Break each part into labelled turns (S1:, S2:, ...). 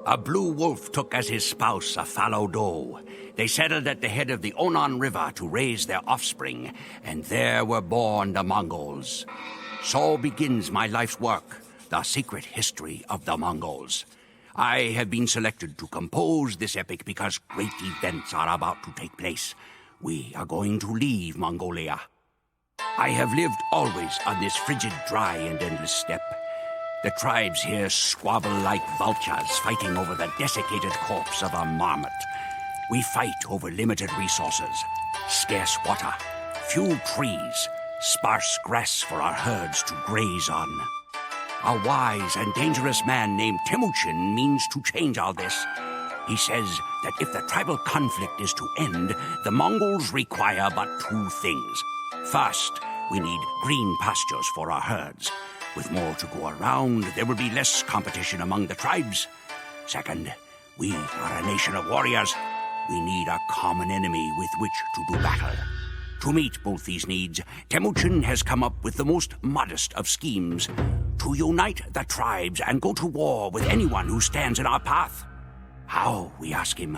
S1: A blue wolf took as his spouse a fallow doe. They settled at the head of the Onan River to raise their offspring, and there were born the Mongols. So begins my life's work, the secret history of the Mongols. I have been selected to compose this epic because great events are about to take place. We are going to leave Mongolia. I have lived always on this frigid, dry, and endless steppe. The tribes here squabble like vultures, fighting over the desiccated corpse of a marmot. We fight over limited resources, scarce water, few trees, sparse grass for our herds to graze on. A wise and dangerous man named Temujin means to change all this. He says that if the tribal conflict is to end, the Mongols require but two things. First, we need green pastures for our herds. With more to go around, there will be less competition among the tribes. Second, we are a nation of warriors. We need a common enemy with which to do battle. To meet both these needs, Temujin has come up with the most modest of schemes: to unite the tribes and go to war with anyone who stands in our path. How, we ask him,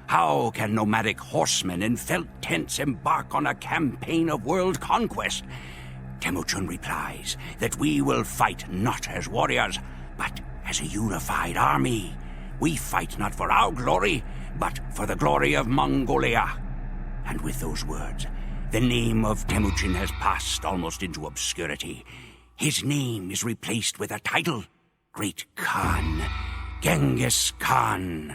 S1: how can nomadic horsemen in felt tents embark on a campaign of world conquest? Temujin replies that we will fight not as warriors, but as a unified army. We fight not for our glory, but for the glory of Mongolia. And with those words, the name of Temujin has passed almost into obscurity. His name is replaced with a title: Great Khan, Genghis Khan.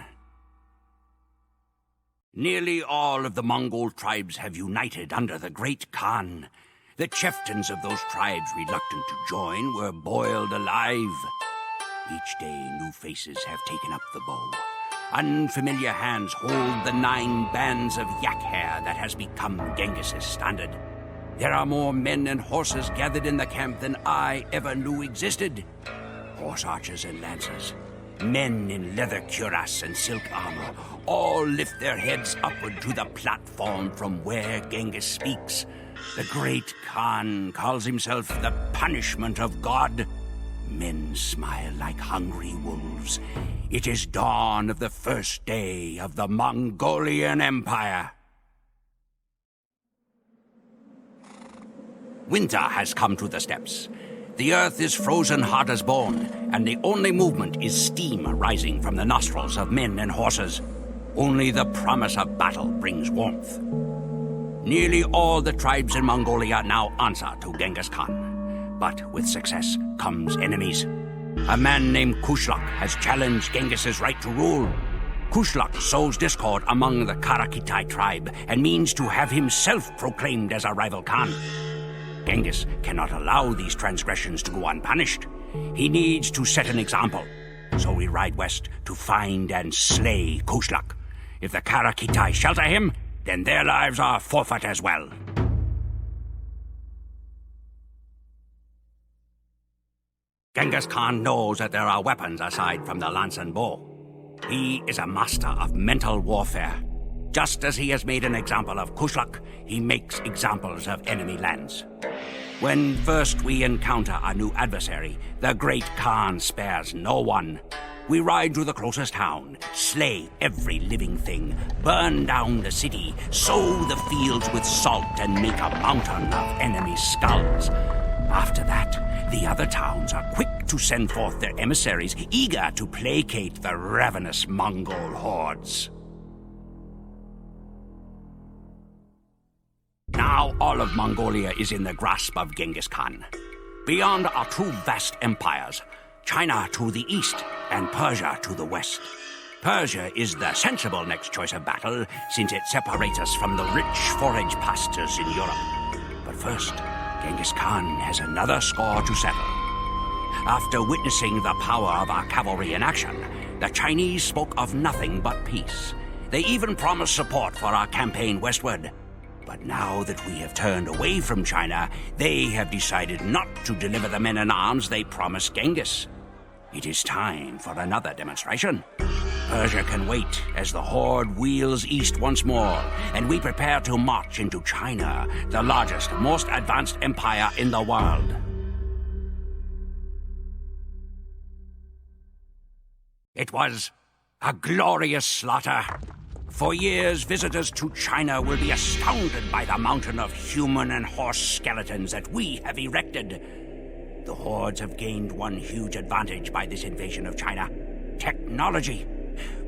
S1: Nearly all of the Mongol tribes have united under the Great Khan. The chieftains of those tribes reluctant to join were boiled alive. Each day, new faces have taken up the bow. Unfamiliar hands hold the 9 bands of yak hair that has become Genghis's standard. There are more men and horses gathered in the camp than I ever knew existed. Horse archers and lancers, men in leather cuirass and silk armor, all lift their heads upward to the platform from where Genghis speaks. The Great Khan calls himself the punishment of God. Men smile like hungry wolves. It is dawn of the first day of the Mongolian Empire. Winter has come to the steppes. The earth is frozen hard as bone, and the only movement is steam rising from the nostrils of men and horses. Only the promise of battle brings warmth. Nearly all the tribes in Mongolia now answer to Genghis Khan. But with success comes enemies. A man named Kushlak has challenged Genghis's right to rule. Kushlak sows discord among the Karakitai tribe and means to have himself proclaimed as a rival Khan. Genghis cannot allow these transgressions to go unpunished. He needs to set an example. So we ride west to find and slay Kushlak. If the Karakitai shelter him, then their lives are forfeit as well. Genghis Khan knows that there are weapons aside from the lance and bow. He is a master of mental warfare. Just as he has made an example of Kushlak, he makes examples of enemy lands. When first we encounter a new adversary, the Great Khan spares no one. We ride to the closest town, slay every living thing, burn down the city, sow the fields with salt, and make a mountain of enemy skulls. After that, the other towns are quick to send forth their emissaries, eager to placate the ravenous Mongol hordes. Now all of Mongolia is in the grasp of Genghis Khan. Beyond are 2 vast empires, China to the east and Persia to the west. Persia is the sensible next choice of battle, since it separates us from the rich forage pastures in Europe. But first, Genghis Khan has another score to settle. After witnessing the power of our cavalry in action, the Chinese spoke of nothing but peace. They even promised support for our campaign westward. But now that we have turned away from China, they have decided not to deliver the men and arms they promised Genghis. It is time for another demonstration. Persia can wait as the horde wheels east once more, and we prepare to march into China, the largest, most advanced empire in the world. It was A glorious slaughter. For years, visitors to China will be astounded by the mountain of human and horse skeletons that we have erected. The hordes have gained one huge advantage by this invasion of China: technology.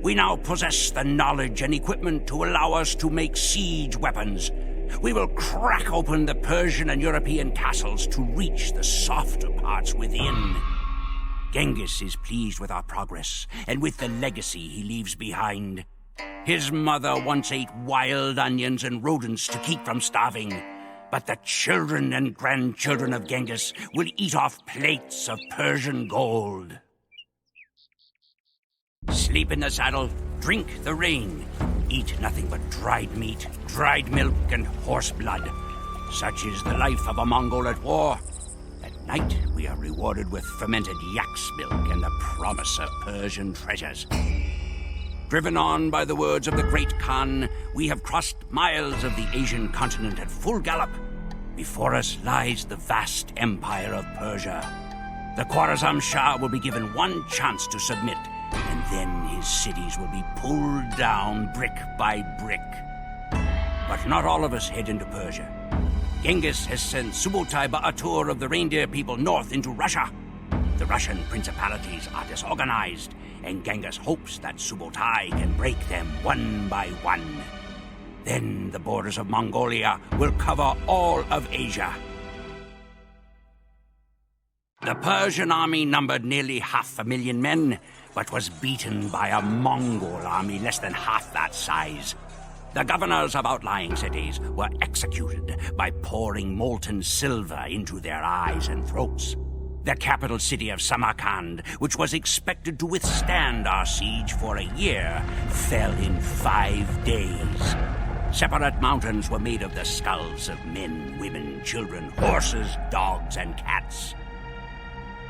S1: We now possess the knowledge and equipment to allow us to make siege weapons. We will crack open the Persian and European castles to reach the softer parts within. Genghis is pleased with our progress and with the legacy he leaves behind. His mother once ate wild onions and rodents to keep from starving. But the children and grandchildren of Genghis will eat off plates of Persian gold. Sleep in the saddle, drink the rain. Eat nothing but dried meat, dried milk, and horse blood. Such is the life of a Mongol at war. At night, we are rewarded with fermented yak's milk and the promise of Persian treasures. Driven on by the words of the great Khan, we have crossed miles of the Asian continent at full gallop. Before us lies the vast empire of Persia. The Khwarazm Shah will be given one chance to submit, and then his cities will be pulled down brick by brick. But not all of us head into Persia. Genghis has sent Subutai Ba'atur of the reindeer people north into Russia. The Russian principalities are disorganized, and Genghis hopes that Subutai can break them one by one. Then the borders of Mongolia will cover all of Asia. The Persian army numbered nearly 500,000 men, but was beaten by a Mongol army less than half that size. The governors of outlying cities were executed by pouring molten silver into their eyes and throats. The capital city of Samarkand, which was expected to withstand our siege for a year, fell in 5 days. Separate mountains were made of the skulls of men, women, children, horses, dogs, and cats.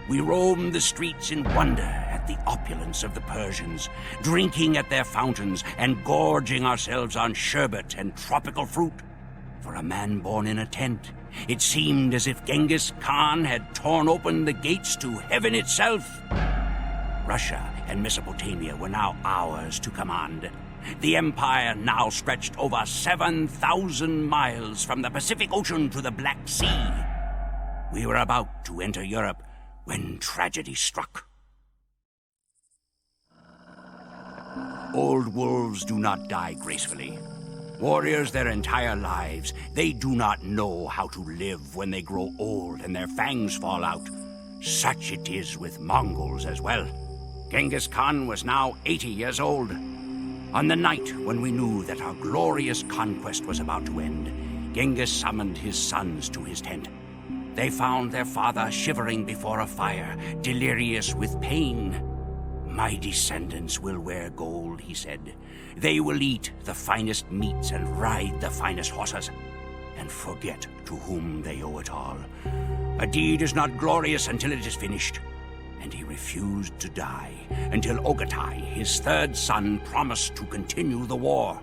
S1: We roamed the streets in wonder at the opulence of the Persians, drinking at their fountains and gorging ourselves on sherbet and tropical fruit. For a man born in a tent, it seemed as if Genghis Khan had torn open the gates to heaven itself. Russia and Mesopotamia were now ours to command. The empire now stretched over 7,000 miles from the Pacific Ocean to the Black Sea. We were about to enter Europe when tragedy struck. Old wolves do not die gracefully. Warriors their entire lives, they do not know how to live when they grow old and their fangs fall out. Such it is with Mongols as well. Genghis Khan was now 80 years old. On the night when we knew that our glorious conquest was about to end, Genghis summoned his sons to his tent. They found their father shivering before a fire, delirious with pain. "My descendants will wear gold," he said. "They will eat the finest meats and ride the finest horses, and forget to whom they owe it all. A deed is not glorious until it is finished." And he refused to die until Ogatai, his third son, promised to continue the war.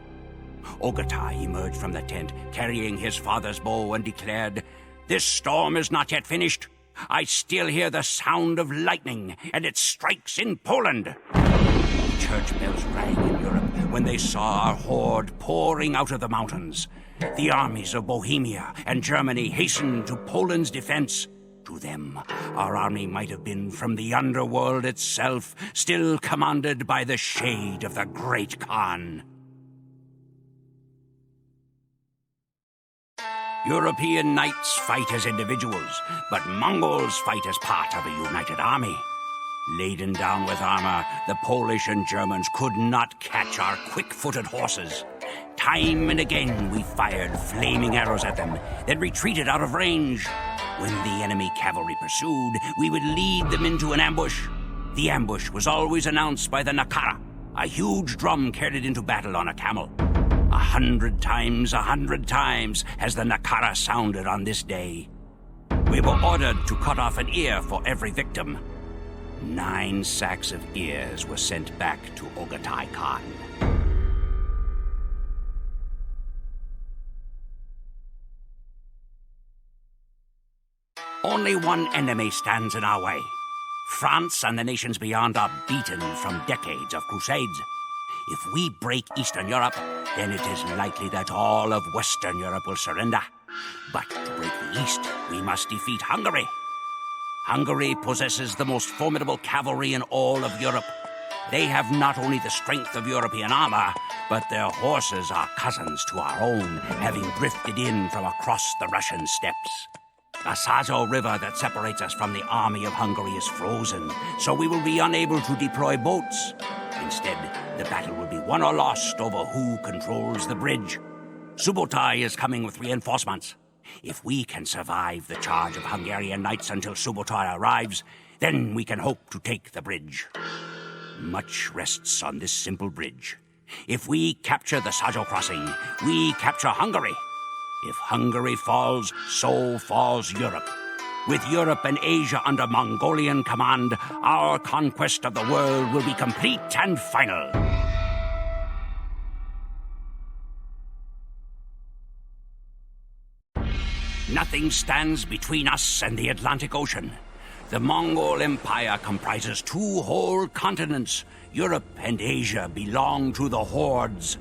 S1: Ogatai emerged from the tent, carrying his father's bow, and declared, "This storm is not yet finished. I still hear the sound of lightning, and it strikes in Poland." Church bells rang in Europe when they saw our horde pouring out of the mountains. The armies of Bohemia and Germany hastened to Poland's defense. To them, our army might have been from the underworld itself, still commanded by the shade of the great Khan. European knights fight as individuals, but Mongols fight as part of a united army. Laden down with armor, the Polish and Germans could not catch our quick-footed horses. Time and again we fired flaming arrows at them, then retreated out of range. When the enemy cavalry pursued, we would lead them into an ambush. The ambush was always announced by the Nakara, a huge drum carried into battle on a camel. 100 times has the Nakara sounded on this day. We were ordered to cut off an ear for every victim. 9 sacks of ears were sent back to Ogatai Khan. Only one enemy stands in our way: France and the nations beyond are beaten from decades of crusades. If we break Eastern Europe, then it is likely that all of Western Europe will surrender. But to break the East, we must defeat Hungary. Hungary possesses the most formidable cavalry in all of Europe. They have not only the strength of European armor, but their horses are cousins to our own, having drifted in from across the Russian steppes. The Sazo River that separates us from the army of Hungary is frozen, so we will be unable to deploy boats. Instead, the battle will be won or lost over who controls the bridge. Subotai is coming with reinforcements. If we can survive the charge of Hungarian knights until Subotai arrives, then we can hope to take the bridge. Much rests on this simple bridge. If we capture the Sajo crossing, we capture Hungary. If Hungary falls, so falls Europe. With Europe and Asia under Mongolian command, our conquest of the world will be complete and final. Nothing stands between us and the Atlantic Ocean. The Mongol Empire comprises 2 whole continents. Europe and Asia belong to the hordes.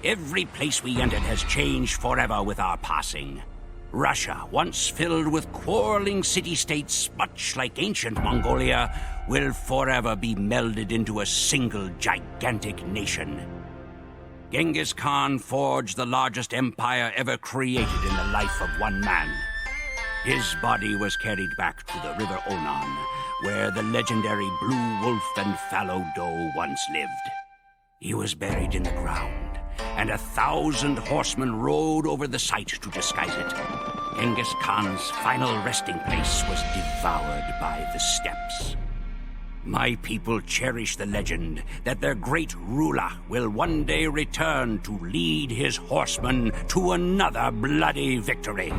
S1: Every place we entered has changed forever with our passing. Russia, once filled with quarreling city-states, much like ancient Mongolia, will forever be melded into a single gigantic nation. Genghis Khan forged the largest empire ever created in the life of one man. His body was carried back to the river Onon, where the legendary Blue Wolf and Fallow Doe once lived. He was buried in the ground, and 1,000 horsemen rode over the site to disguise it. Genghis Khan's final resting place was devoured by the steppes. My people cherish the legend that their great ruler will one day return to lead his horsemen to another bloody victory.